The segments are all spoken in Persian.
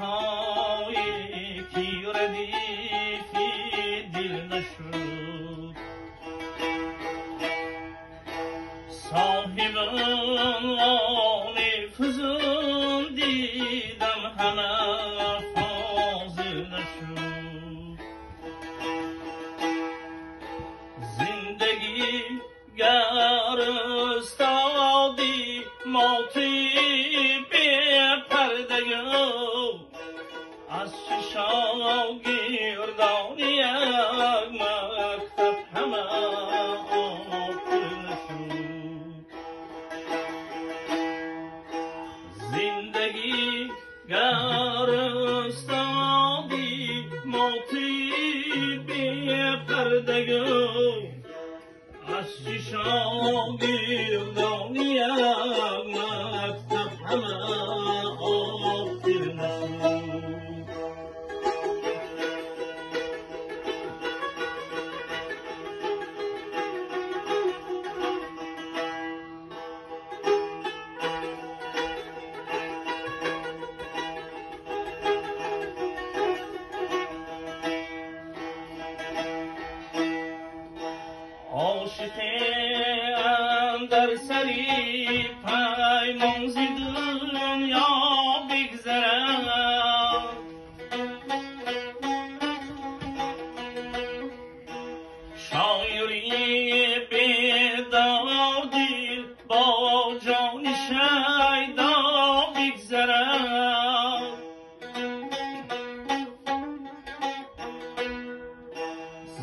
های کی ردیفی دل نشد. صاحب آن فزون دیدم همه فاضل نشد. زندگی گر استادی موتی به پرده از شاگردان یک مکتب همه آفل شد. زندگی گر استادی موتی به پرده از شاگردان یک مکتب همه آفل نشد. عاشق اندر سری پیمان ز دنیا بگذرد. شاعری بیدار دل با جان شیدا بگذرد.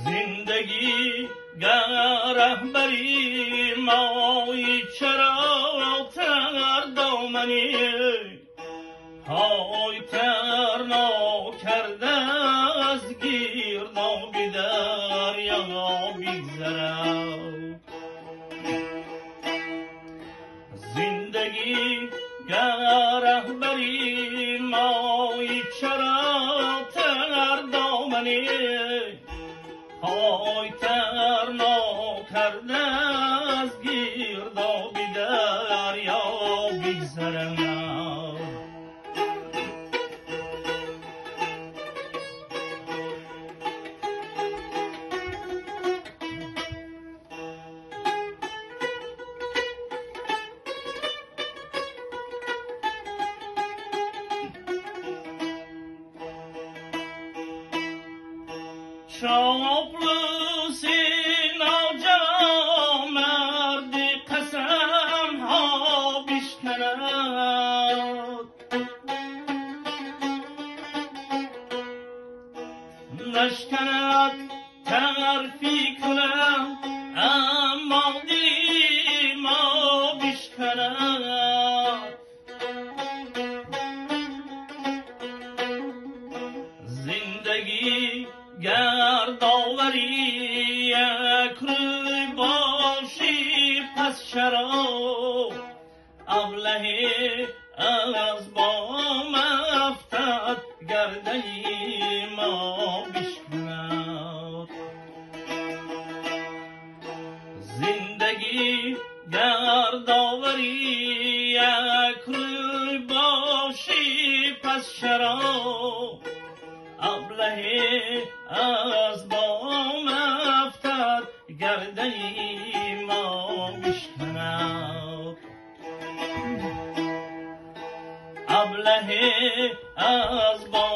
زندگی گر رهبری مایی چرا تر دامنی های تر ناکرده از گردابی دریا بگذرد. زندگی گر رهبری مایی چرا تر دامنی های تر ناکرده از گردابی دریا بگذرد. چاپلوسی ناجامرد قسم ها بشکند. نشکند ترفی کنم اما دلی ما بشکند. زندگی گر داوری یک روی باشی پس چرا ابله از بام افتد گرده ما بشکند. زندگی گر داوری یک روی باشی پس چرا ابله از بام افتد گرده ما بشکند. ابله از بام